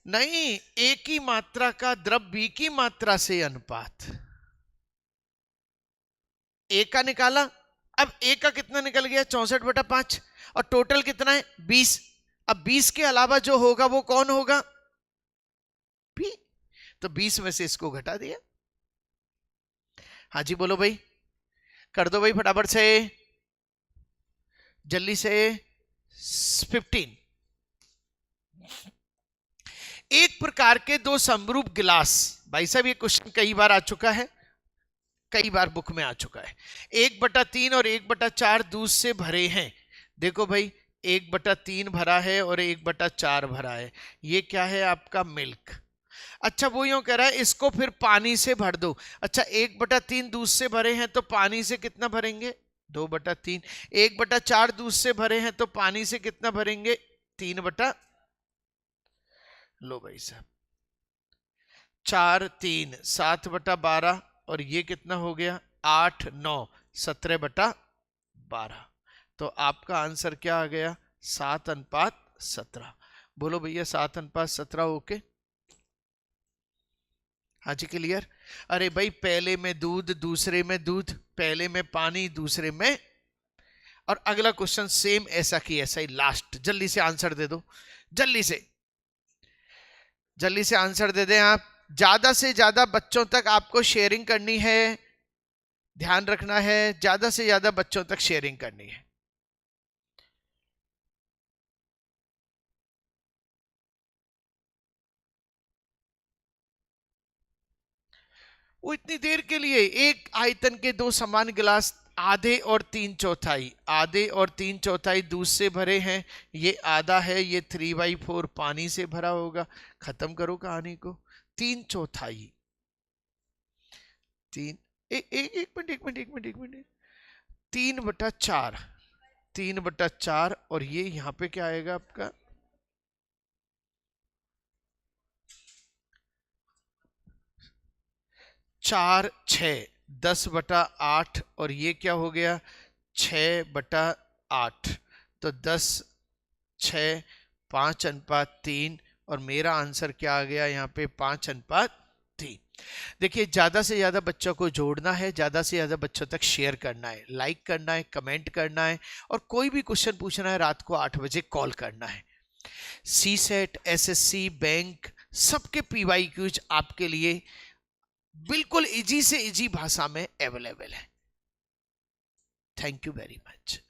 नहीं, ए की मात्रा का द्रव बी की मात्रा से अनुपात। ए का निकाला, अब ए का कितना निकल गया? 64/5, और टोटल कितना है? 20। अब 20 के अलावा जो होगा वो कौन होगा? बी। तो 20 में से इसको घटा दिया। हाँ जी बोलो भाई, कर दो भाई फटाफट से, जल्दी से। 15, एक प्रकार के दो समरूप गिलास। भाई साहब ये क्वेश्चन कई बार आ चुका है, कई बार बुक में आ चुका है। 1/3 और 1/4 दूध से भरे हैं। देखो भाई 1/3 भरा है और 1/4 भरा है, ये क्या है आपका? मिल्क। अच्छा वो यूं कह रहा है इसको फिर पानी से भर दो। अच्छा 1/3 दूध से भरे हैं तो पानी से कितना भरेंगे? 2/3। 1/4 दूध से भरे हैं तो पानी से कितना भरेंगे? 3 लो भाई साहब, 4 3 7/12, और ये कितना हो गया? 8 9 17/12। तो आपका आंसर क्या आ गया? 7:17। बोलो भैया 7:17 ओके? हाँ जी क्लियर। अरे भाई पहले में दूध दूसरे में दूध, पहले में पानी दूसरे में, और अगला क्वेश्चन सेम ऐसा की ऐसा ही लास्ट। जल्दी से आंसर दे दो, जल्दी से, जल्दी से आंसर दे दें आप। ज्यादा से ज्यादा बच्चों तक आपको शेयरिंग करनी है, ध्यान रखना है, ज्यादा से ज्यादा बच्चों तक शेयरिंग करनी है। वो इतनी देर के लिए एक आयतन के दो समान गिलास आधे और 3/4, आधे और 3/4 दूध से भरे हैं। ये आधा है, ये 3/4 पानी से भरा होगा। खत्म करो कहानी को। 3/4 3 एक मिनट 3/4, 3/4 और ये यहाँ पे क्या आएगा आपका 4 6 10/8 और ये क्या हो गया 6/8। तो 10 6 5:3 और मेरा आंसर क्या आ गया यहाँ पे 5:3। देखिए ज्यादा से ज्यादा बच्चों को जोड़ना है, ज्यादा से ज्यादा बच्चों तक शेयर करना है, लाइक करना है, कमेंट करना है और कोई भी क्वेश्चन पूछना है रात को 8 बजे कॉल करना है। सी सेट, एसएससी, बैंक सबके पीवाईक्यूज आपके लिए बिल्कुल इजी से इजी भाषा में अवेलेबल है। Thank you very much.